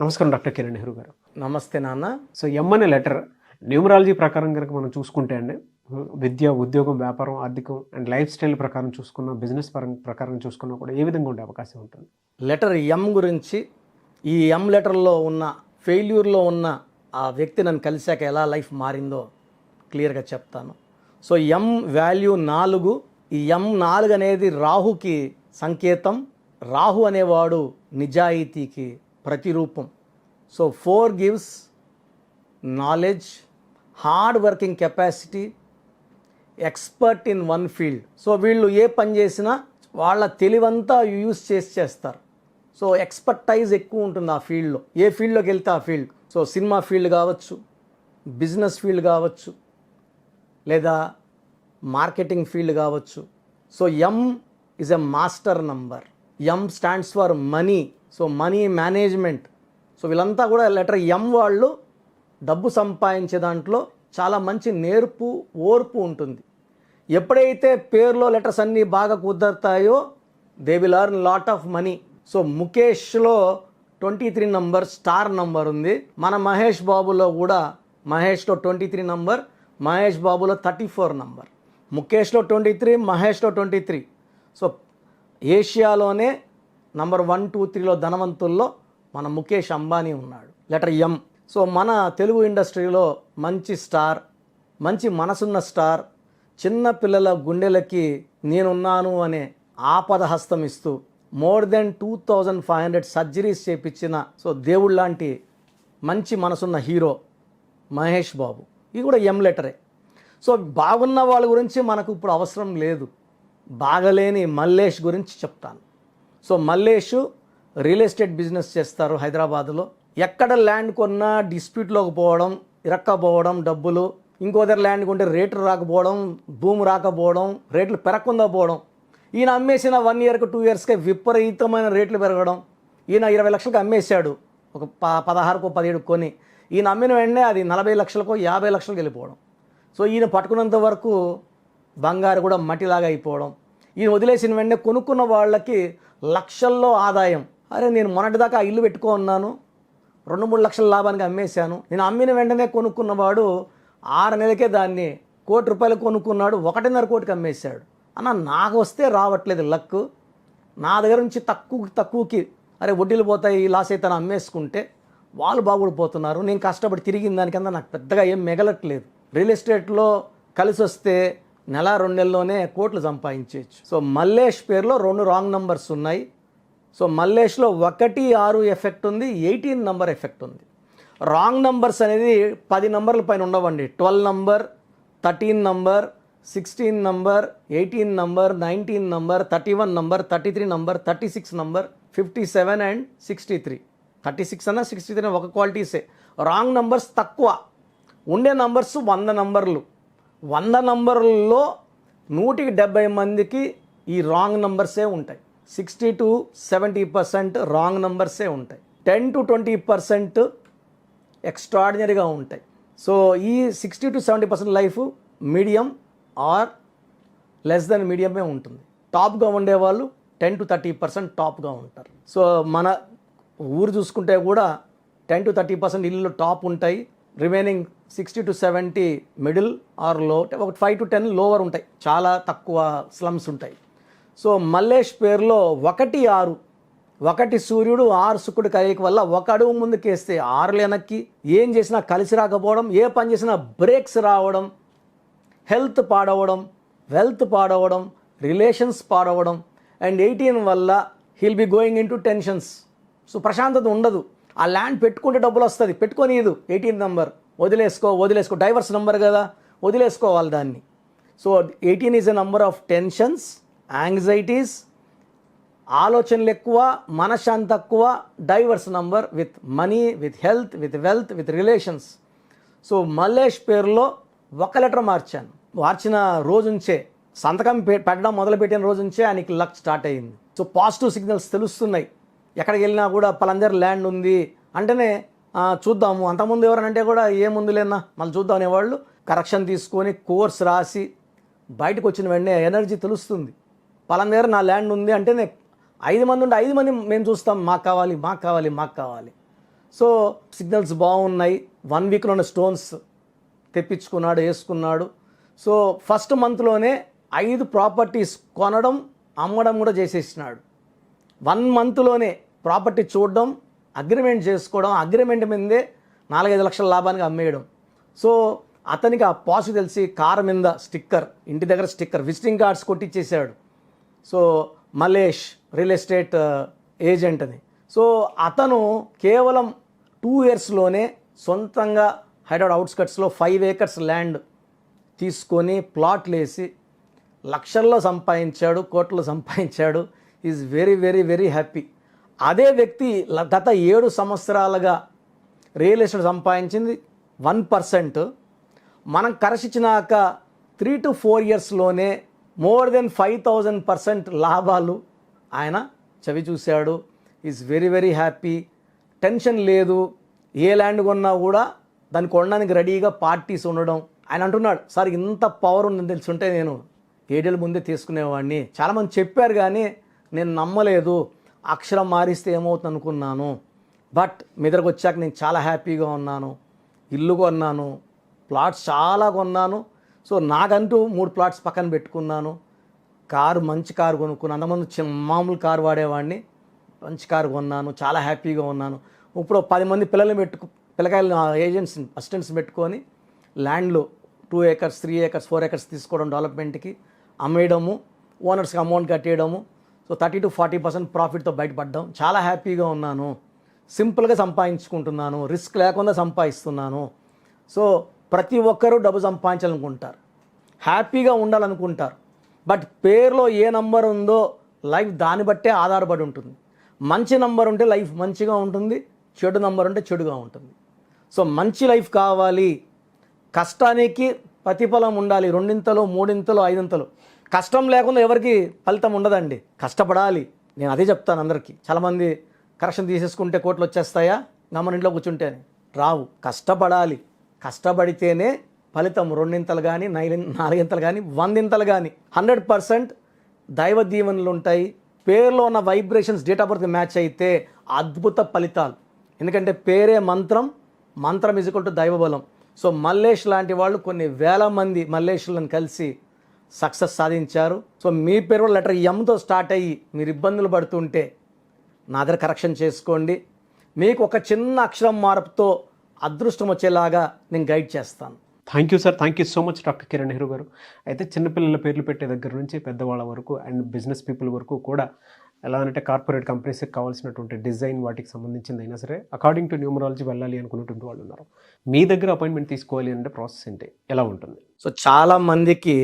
నమస్కారం డాక్టర్ కిరణ్ నెహ్రూ గారు. నమస్తే నాన్న. సో ఎం అనే లెటర్ న్యూమరాలజీ ప్రకారం కనుక మనం చూసుకుంటే అండి, విద్య, ఉద్యోగం, వ్యాపారం, ఆర్థికం అండ్ లైఫ్ స్టైల్ ప్రకారం చూసుకున్న, బిజినెస్ ప్రకారం చూసుకున్నా కూడా ఏ విధంగా ఉండే అవకాశం ఉంటుంది? లెటర్ ఎం గురించి, ఈ ఎం లెటర్లో ఉన్న ఫెయిల్యూర్లో ఉన్న ఆ వ్యక్తి నన్ను కలిశాక ఎలా లైఫ్ మారిందో క్లియర్గా చెప్తాను. సో ఎం వాల్యూ 4. ఈ ఎం 4 అనేది రాహుకి సంకేతం. రాహు అనేవాడు నిజాయితీకి ప్రతిరూపం. So 4 gives knowledge, hard working capacity, expert in one field. So వీళ్ళు ఏ పని చేసినా వాళ్ళ తెలివంతా యూజ్ చేస్తారు. సో ఎక్స్పర్టైజ్ ఎక్కువ ఉంటుంది ఆ ఫీల్డ్లో. ఏ ఫీల్డ్లోకి వెళ్తే ఆ ఫీల్డ్. సో సినిమా ఫీల్డ్ కావచ్చు, బిజినెస్ ఫీల్డ్ కావచ్చు, లేదా మార్కెటింగ్ ఫీల్డ్ కావచ్చు. So M is a master number. M stands for money. So money management. So వీళ్ళంతా కూడా లెటర్ ఎం వాళ్ళు డబ్బు సంపాదించే దాంట్లో చాలా మంచి నేర్పు, ఓర్పు ఉంటుంది. ఎప్పుడైతే పేరులో లెటర్స్ అన్నీ బాగా కుదురుతాయో they will earn lot of money. So ముఖేష్లో 23 నంబర్ స్టార్ నంబర్ ఉంది. మన మహేష్ బాబులో కూడా, మహేష్లో 23 నంబర్, మహేష్ బాబులో 34 నంబర్. ముఖేష్లో 23, మహేష్లో 23. సో ఏషియాలోనే నంబర్ 1, 2, 3లో ధనవంతుల్లో మన ముఖేష్ అంబానీ ఉన్నాడు. Letter M. సో మన తెలుగు ఇండస్ట్రీలో మంచి స్టార్, మంచి మనసున్న స్టార్, చిన్న పిల్లల గుండెలకి నేనున్నాను అనే ఆపద హస్తం ఇస్తూ మోర్ దెన్ 2500 సర్జరీస్ చేపించిన సో దేవుడు లాంటి మంచి మనసున్న హీరో మహేష్ బాబు. ఇది కూడా ఎం లెటరే. సో బాగున్న వాళ్ళ గురించి మనకు ఇప్పుడు అవసరం లేదు. బాగలేని మల్లేష్ గురించి చెప్తాను. So Mallesh real estate business చేస్తారు హైదరాబాద్లో. ఎక్కడ ల్యాండ్ కొన్నా డిస్ప్యూట్లోకి పోవడం, ఇరక్కపోవడం, డబ్బులు, ఇంకో దగ్గర ల్యాండ్ కొంటే రేట్లు రాకపోవడం, భూమి రాకపోవడం, రేట్లు పెరగకుండా పోవడం. ఈయన అమ్మేసిన 1 ఇయర్కి 2 ఇయర్స్కే విపరీతమైన రేట్లు పెరగడం. ఈయన 20 లక్షలకు అమ్మేశాడు, ఒక 16కో 17 కొని. ఈయన అమ్మిన వెంటనే అది 40 లక్షలకో 50 లక్షలకు వెళ్ళిపోవడం. సో ఈయన పట్టుకున్నంత వరకు బంగారు కూడా మట్టిలాగా అయిపోవడం. ఈయన వదిలేసిన వెంటనే కొనుక్కున్న వాళ్ళకి లక్షల్లో ఆదాయం. అరే నేను మొన్నటిదాకా ఆ ఇల్లు పెట్టుకున్నాను, 2-3 లక్షల లాభానికి అమ్మేశాను. నేను అమ్మిన వెంటనే కొనుక్కున్నవాడు 6 నెలలకే దాన్ని ₹1,00,00,000 కొనుక్కున్నాడు, 1.5 కోటికి అమ్మేశాడు. అన్న నాకు వస్తే రావట్లేదు లక్. నా దగ్గర నుంచి తక్కువకి అరే వడ్డీలు పోతాయి, లాస్ అయితే అమ్మేసుకుంటే వాళ్ళు బాగుపడిపోతున్నారు. నేను కష్టపడి తిరిగిన దానికన్నా నాకు పెద్దగా ఏం మిగలట్లేదు. రియల్ ఎస్టేట్లో కలిసి వస్తే నెల 2 నెలల్లోనే కోట్లు సంపాదించవచ్చు. సో మల్లేష్ పేరులో 2 రాంగ్ నంబర్స్ ఉన్నాయి. సో మల్లేష్లో 1, 6 ఎఫెక్ట్ ఉంది, 18 నంబర్ ఎఫెక్ట్ ఉంది. రాంగ్ నంబర్స్ అనేది 10 నంబర్ల పైన ఉండవండి. 12 number, 13 number, 16 number, 18 number, 19 number, 31 number, 33 number, 36 number, 57 and 63. 36 అన్న 63 ఒక క్వాలిటీసే. రాంగ్ నంబర్స్ తక్కువ. ఉండే నంబర్స్ 100 నంబర్లు. 100 నంబర్లలో 170 మందికి ఈ రాంగ్ నంబర్సే ఉంటాయి. 60 to 70% రాంగ్ నంబర్సే ఉంటాయి. 10 to 20% ఎక్స్ట్రాడినరీగా ఉంటాయి. సో ఈ 60 to 70% life medium or less than మీడియమే ఉంటుంది. టాప్గా ఉండేవాళ్ళు 10 to 30% టాప్గా ఉంటారు. సో మన ఊరు చూసుకుంటే కూడా 10 to 30% ఇల్లు టాప్ ఉంటాయి. రిమైనింగ్ 60 to 70 మిడిల్ ఆర్ లో, ఒక 5 to 10 లోవర్ ఉంటాయి. చాలా తక్కువ స్లమ్స్ ఉంటాయి. సో మల్లేష్ పేరులో 1, 6, 1 సూర్యుడు 6 శుక్రుడు కలయిక వల్ల 1 అడుగు ముందుకేస్తే 6 వెనక్కి. ఏం చేసినా కలిసి రాకపోవడం, ఏ పని చేసినా బ్రేక్స్ రావడం, హెల్త్ పాడవడం, వెల్త్ పాడవడం, రిలేషన్స్ పాడవడం. అండ్ 18 వల్ల he'll be going in to tensions. So ప్రశాంతత ఉండదు. ఆ ల్యాండ్ పెట్టుకుంటే డబ్బులు వస్తుంది, పెట్టుకొని ఇది 18 నంబర్ వదిలేసుకో డైవర్స్ నెంబర్ కదా, వదిలేసుకోవాలి దాన్ని. So 18 is a number of tensions, anxieties, ఆలోచనలు ఎక్కువ, మనశ్శాంతి తక్కువ. Divorce number with money, with health, with wealth, with relations. So Mallesh పేరులో 1 లెటర్ మార్చిన రోజు నుంచే, సంతకం పెట్టడం మొదలుపెట్టిన రోజు నుంచే ఆయనకి లక్ స్టార్ట్ అయ్యింది. సో పాజిటివ్ సిగ్నల్స్ తెలుస్తున్నాయి. ఎక్కడికి వెళ్ళినా కూడా పలందరి ల్యాండ్ ఉంది అంటేనే చూద్దాము. అంతకుముందు ఎవరనంటే కూడా ఏముంది లేనా మళ్ళీ చూద్దాం అనేవాళ్ళు. కరెక్షన్ తీసుకొని కోర్స్ రాసి బయటకు వచ్చిన వెంటనే ఎనర్జీ తెలుస్తుంది. పలానా నా ల్యాండ్ ఉంది అంటేనే 5 మంది ఉంటే 5 మంది మేము చూస్తాం, మాకు కావాలి. సో సిగ్నల్స్ బాగున్నాయి, 1 వీక్లోనే స్టోన్స్ తెప్పించుకున్నాడు, వేసుకున్నాడు. సో ఫస్ట్ మంత్లోనే 5 ప్రాపర్టీస్ కొనడం, అమ్మడం కూడా చేసేసినాడు. 1 మంత్లోనే ప్రాపర్టీ చూడడం, అగ్రిమెంట్ చేసుకోవడం, అగ్రిమెంట్ మీదే 4-5 లక్షల లాభానికి అమ్మేయడం. సో అతనికి ఆ పాజిటివ్ తెలిసి కారు మీద స్టిక్కర్, ఇంటి దగ్గర స్టిక్కర్, విజిటింగ్ కార్డ్స్ కొట్టించేసాడు. So Mallesh real estate agent అని. సో అతను కేవలం 2 ఇయర్స్లోనే సొంతంగా హైదరాబాద్ అవుట్స్కట్స్లో 5 acres ల్యాండ్ తీసుకొని ప్లాట్లు వేసి లక్షల్లో సంపాదించాడు, కోట్లు సంపాదించాడు. Is very very very happy. అదే వ్యక్తి గత 7 సంవత్సరాలుగా రియల్ ఎస్టేట్ సంపాదించింది 1%. మనం కరసిచ్చినాక 3 to 4 ఇయర్స్లోనే మోర్ దెన్ 5000% లాభాలు ఆయన చవి చూశాడు. Is very very happy. Tension లేదు. ఏ ల్యాండ్ కొన్నా కూడా దాన్ని కొనడానికి రెడీగా పార్టీస్ ఉండడం. ఆయన అంటున్నాడు, సార్ ఇంత పవర్ ఉందని తెలుసుంటే నేను 7 ఏళ్ళ ముందే తీసుకునేవాడిని. చాలామంది చెప్పారు కానీ నేను నమ్మలేదు. అక్షరం మారిస్తే ఏమవుతుంది అనుకున్నాను. బట్ మీ దగ్గరకు వచ్చాక నేను చాలా హ్యాపీగా ఉన్నాను. ఇల్లు కొన్నాను, ప్లాట్స్ చాలా కొన్నాను. సో నాకంటూ 3 ప్లాట్స్ పక్కన పెట్టుకున్నాను. కారు, మంచి కారు కొనుక్కున్నాను. అంతమంది మామూలు కారు వాడేవాడిని, మంచి కారు కొన్నాను, చాలా హ్యాపీగా ఉన్నాను. ఇప్పుడు 10 మంది పిల్లకాయలు ఏజెంట్స్, అసిస్టెంట్స్ పెట్టుకొని ల్యాండ్లు 2 acres, 3 acres, 4 acres తీసుకోవడం, డెవలప్మెంట్కి అమ్మేయడము, ఓనర్స్కి అమౌంట్ కట్టేయడము. సో 30 to 40% ప్రాఫిట్తో బయటపడ్డాం. చాలా హ్యాపీగా ఉన్నాను. సింపుల్గా సంపాదించుకుంటున్నాను, రిస్క్ లేకుండా సంపాదిస్తున్నాను. సో ప్రతి ఒక్కరూ డబ్బు సంపాదించాలనుకుంటారు, హ్యాపీగా ఉండాలనుకుంటారు. బట్ పేరులో ఏ నంబర్ ఉందో లైఫ్ దాన్ని బట్టే ఆధారపడి ఉంటుంది. మంచి నంబర్ ఉంటే లైఫ్ మంచిగా ఉంటుంది, చెడు నంబర్ ఉంటే చెడుగా ఉంటుంది. సో మంచి లైఫ్ కావాలి, కష్టానికి ప్రతిఫలం ఉండాలి. 2 3 5. కష్టం లేకుండా ఎవరికి ఫలితం ఉండదండి. కష్టపడాలి. నేను అదే చెప్తాను అందరికీ. చాలామంది కరెక్షన్ తీసేసుకుంటే కోట్లు వచ్చేస్తాయా, గమ్మని ఇంట్లో కూర్చుంటే రావు. కష్టపడాలి. కష్టపడితేనే ఫలితం 2 కానీ 4 కానీ 100 కానీ 100% దైవ దీవెనలు ఉంటాయి. పేరులో ఉన్న vibrations date of birth match అయితే అద్భుత ఫలితాలు. ఎందుకంటే పేరే మంత్రం, మంత్రం ఈజ్ ఈక్వల్ టు దైవబలం. సో మల్లేష్ లాంటి వాళ్ళు కొన్ని వేల మంది మల్లేష్లను కలిసి సక్సెస్ సాధించారు. సో మీ పేరు లెటర్ ఎంతో స్టార్ట్ అయ్యి మీరు ఇబ్బందులు పడుతుంటే నా దగ్గర కరెక్షన్ చేసుకోండి. మీకు ఒక చిన్న అక్షరం మార్పుతో అదృష్టం వచ్చేలాగా నేను గైడ్ చేస్తాను. Thank you sir, thank you so much doctor Kiran Nehru గారు. అయితే చిన్నపిల్లల పేర్లు పెట్టే దగ్గర నుంచి పెద్దవాళ్ళ వరకు అండ్ బిజినెస్ పీపుల్ వరకు కూడా ఎలా అంటే కార్పొరేట్ కంపెనీస్కి కావాల్సినటువంటి డిజైన్ వాటికి సంబంధించింది అయినా సరే అకార్డింగ్ టు న్యూమరాలజీ వెళ్ళాలి అనుకున్నటువంటి వాళ్ళు ఉన్నారు. మీ దగ్గర అపాయింట్మెంట్ తీసుకోవాలి అంటే ప్రాసెస్ ఏంటి, ఎలా ఉంటుంది? సో చాలామందికి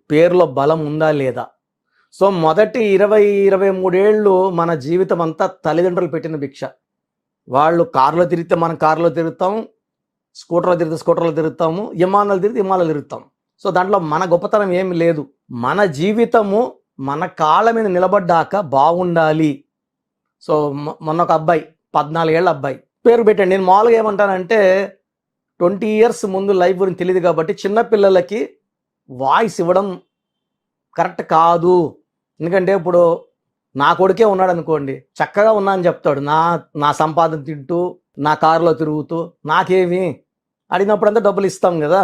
పేరులో బలం ఉందా లేదా. సో మొదటి 20-23 ఏళ్ళు మన జీవితం అంతా తల్లిదండ్రులు పెట్టిన భిక్ష. వాళ్ళు కారులో తిరిగితే మనం కారులో తిరుగుతాం, స్కూటర్లో తిరిగితే స్కూటర్లో తిరుగుతాము, విమానాలు తిరిగితే విమానాలు తిరుగుతాం. సో దాంట్లో మన గొప్పతనం ఏమి లేదు. మన జీవితము మన కాళ్ళ మీద నిలబడ్డాక బాగుండాలి. సో మొన్న ఒక అబ్బాయి, 14 ఏళ్ళ అబ్బాయి పేరు పెట్టండి. నేను మామూలుగా ఏమంటానంటే 20 ఇయర్స్ ముందు లైఫ్ గురించి తెలియదు కాబట్టి చిన్నపిల్లలకి వాయిస్ ఇవ్వడం కరెక్ట్ కాదు. ఎందుకంటే ఇప్పుడు నా కొడుకే ఉన్నాడు అనుకోండి, చక్కగా ఉన్నా అని చెప్తాడు. నా సంపాదన తింటూ, నా కారులో తిరుగుతూ, నాకేమి అడిగినప్పుడంతా డబ్బులు ఇస్తాం కదా,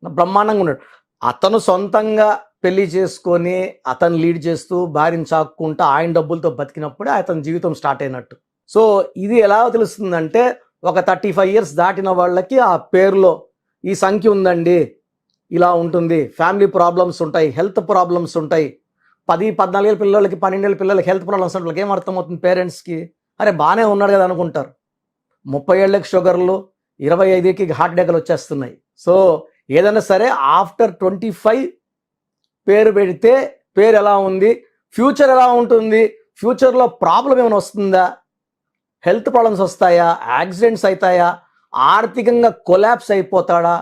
బ్రహ్మాండంగా ఉన్నాడు. అతను సొంతంగా పెళ్లి చేసుకొని అతను లీడ్ చేస్తూ భార్యను చాక్కుంటూ ఆయన డబ్బులతో బతికినప్పుడే అతని జీవితం స్టార్ట్ అయినట్టు. సో ఇది ఎలా తెలుస్తుందంటే ఒక 35 ఇయర్స్ దాటిన వాళ్ళకి ఆ పేరులో ఈ సంఖ్య ఉందండి, ఇలా ఉంటుంది. ఫ్యామిలీ ప్రాబ్లమ్స్ ఉంటాయి, హెల్త్ ప్రాబ్లమ్స్ ఉంటాయి. 10-14 ఏళ్ళ పిల్లలకి, 12 ఏళ్ళ పిల్లలకి హెల్త్ ప్రాబ్లమ్స్ ఉంటాయి. వాళ్ళకి ఏం అర్థమవుతుంది? పేరెంట్స్కి అరే బాగానే ఉన్నాడు కదా అనుకుంటారు. 30 ఏళ్ళకి షుగర్లు, 25కి హార్ట్ అటాక్లు వచ్చేస్తున్నాయి. సో ఏదైనా సరే ఆఫ్టర్ 25 పేరు పెడితే పేరు ఎలా ఉంది, ఫ్యూచర్ ఎలా ఉంటుంది, ఫ్యూచర్లో ప్రాబ్లం ఏమైనా వస్తుందా, హెల్త్ ప్రాబ్లమ్స్ వస్తాయా, యాక్సిడెంట్స్ అవుతాయా, ఆర్థికంగా కొలాప్స్ అయిపోతాడా,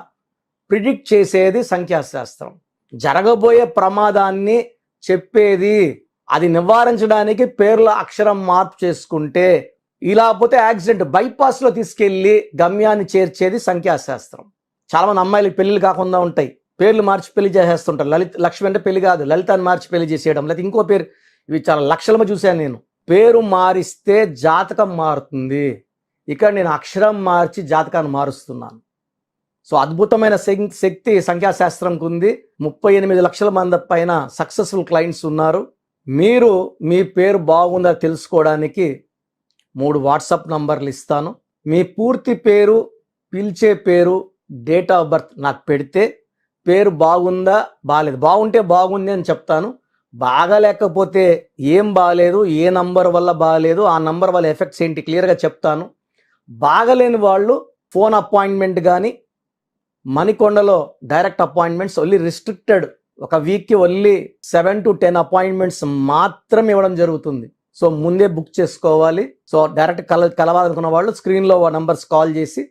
ప్రిడిక్ట్ చేసేది సంఖ్యాశాస్త్రం. జరగబోయే ప్రమాదాన్ని చెప్పేది, అది నివారించడానికి పేర్ల అక్షరం మార్పు చేసుకుంటే, ఇలా పోతే యాక్సిడెంట్ బైపాస్లో తీసుకెళ్ళి గమ్యాన్ని చేర్చేది సంఖ్యాశాస్త్రం. చాలామంది అమ్మాయిలకి పెళ్ళిళ్ళు కాకుండా ఉంటాయి, పేర్లు మార్చి పెళ్లి చేసేస్తుంటారు. లక్ష్మి అంటే పెళ్లి కాదు, లలితాన్ని మార్చి పెళ్లి చేసేయడం, లేకపోతే ఇంకో పేరు. ఇవి చాలా లక్షలమ చూశాను నేను. పేరు మారిస్తే జాతకం మారుతుంది. ఇక్కడ నేను అక్షరం మార్చి జాతకాన్ని మారుస్తున్నాను. సో అద్భుతమైన శక్తి సంఖ్యాశాస్త్రంకు ఉంది. 38 లక్షల మంది పైన సక్సెస్ఫుల్ క్లయింట్స్ ఉన్నారు. మీరు మీ పేరు బాగుందా తెలుసుకోవడానికి 3 వాట్సాప్ నంబర్లు ఇస్తాను. మీ పూర్తి పేరు, పిలిచే పేరు, డేట్ ఆఫ్ బర్త్ నాకు పెడితే పేరు బాగుందా బాగాలేదు, బాగుంటే బాగుంది అని చెప్తాను. బాగాలేకపోతే ఏం బాగాలేదు, ఏ నంబర్ వల్ల బాగాలేదు, ఆ నంబర్ వల్ల ఎఫెక్ట్స్ ఏంటి క్లియర్గా చెప్తాను. బాగలేని వాళ్ళు ఫోన్ అపాయింట్మెంట్ కానీ మణికొండలో డైరెక్ట్ అపాయింట్మెంట్స్ ఓన్లీ రిస్ట్రిక్టెడ్, ఒక వీక్కి ఓన్లీ 7 to 10 అపాయింట్మెంట్స్ మాత్రం ఇవ్వడం జరుగుతుంది. సో ముందే బుక్ చేసుకోవాలి. సో డైరెక్ట్ కలవాలనుకున్న వాళ్ళు స్క్రీన్లో నంబర్స్ కాల్ చేసి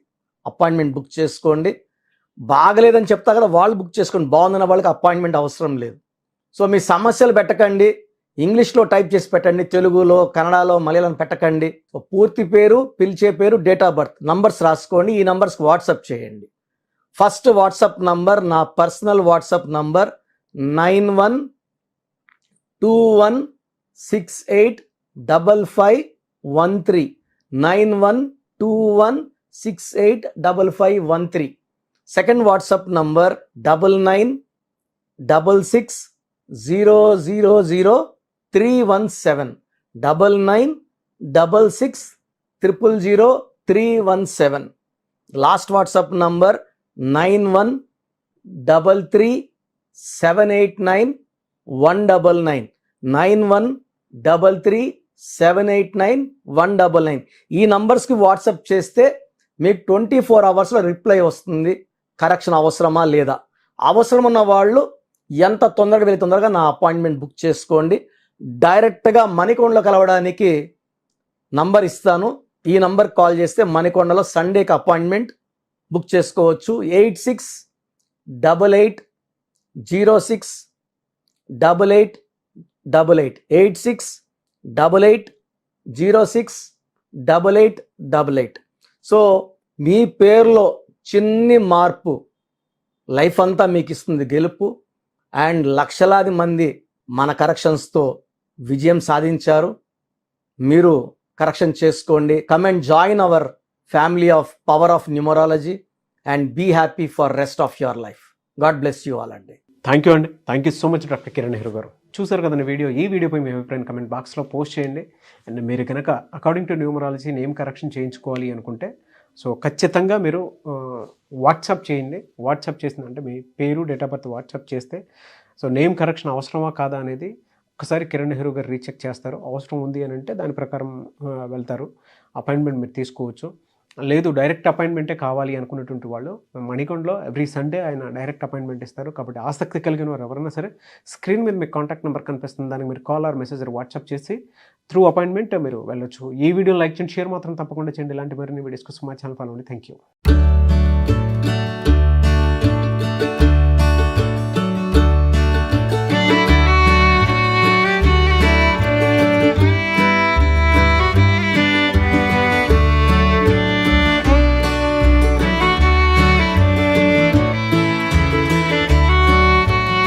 అపాయింట్మెంట్ బుక్ చేసుకోండి. బాగలేదని చెప్తా కదా, వాళ్ళు బుక్ చేసుకోండి. బాగుందన్న వాళ్ళకి అపాయింట్మెంట్ అవసరం లేదు. సో మీ సమస్యలు పెట్టకండి, ఇంగ్లీష్లో టైప్ చేసి పెట్టండి, తెలుగులో, కన్నడలో, మలయాళం పెట్టకండి. సో పూర్తి పేరు, పిలిచే పేరు, డేట్ ఆఫ్ బర్త్ నంబర్స్ రాసుకోండి. ఈ నంబర్స్కి వాట్సాప్ చేయండి. ఫస్ట్ వాట్సాప్ నంబర్ నా personal WhatsApp number 9121685513 9121685513. Second WhatsApp number 9966000317 9966000317. Last WhatsApp number 9133789199 9133789199. ఈ నంబర్స్కి వాట్సాప్ చేస్తే మీకు 24 అవర్స్లో రిప్లై వస్తుంది. కరెక్షన్ అవసరమా లేదా, అవసరం ఉన్న వాళ్ళు ఎంత తొందరగా వెళ్ళి తొందరగా నా అపాయింట్మెంట్ బుక్ చేసుకోండి. డైరెక్ట్గా మణికొండలో కలవడానికి నంబర్ ఇస్తాను. ఈ నంబర్ కాల్ చేస్తే మణికొండలో సండేకి అపాయింట్మెంట్ బుక్ చేసుకోవచ్చు. 8688068888 8688068888. సో మీ పేరులో చిన్ని మార్పు లైఫ్ అంతా మీకు ఇస్తుంది గెలుపు. అండ్ లక్షలాది మంది మన కరెక్షన్స్తో విజయం సాధించారు. మీరు కరెక్షన్ చేసుకోండి. Come and join our family of power of numerology and be happy for rest of your life. God bless you all అండి. థ్యాంక్ యూ అండి. Thank you so much doctor Kiran Nehru గారు. చూసారు కదండి వీడియో. ఈ వీడియోపై మీ అభిప్రాయం కమెంట్ బాక్స్లో పోస్ట్ చేయండి. అండ్ మీరు కనుక according to numerology name correction చేయించుకోవాలి అనుకుంటే సో ఖచ్చితంగా మీరు వాట్సాప్ చేయండి. వాట్సాప్ చేసిందంటే మీ పేరు, డేట్ ఆఫ్ బర్త్ వాట్సాప్ చేస్తే సో నేమ్ కరెక్షన్ అవసరమా కాదా అనేది ఒకసారి కిరణ్ నెహ్రూ గారు రీచెక్ చేస్తారు. అవసరం ఉంది అని అంటే దాని ప్రకారం వెళ్తారు, అపాయింట్మెంట్ మీరు తీసుకోవచ్చు. లేదు డైరెక్ట్ అపాయింట్మెంటే కావాలి అనుకున్నటువంటి వాళ్ళు మణికొండలో ఎవ్రీ సండే ఆయన డైరెక్ట్ అపాయింట్మెంట్ ఇస్తారు. కాబట్టి ఆసక్తి కలిగిన వారు ఎవరైనా సరే స్క్రీన్ మీద మీకు కాంటాక్ట్ నెంబర్ కనిపిస్తుంది, దానికి మీరు కాల్ ఆర్ మెసేజ్ వాట్సాప్ చేసి త్రూ అపాయింట్మెంట్ మీరు వెళ్ళొచ్చు. ఈ వీడియో లైక్ చేయండి, షేర్ మాత్రం తప్పకుండా చేయండి. ఇలాంటి మరిన్ని వీడియోస్ కోసం మా ఛానల్ ఫాలో అవ్వండి. Thank you.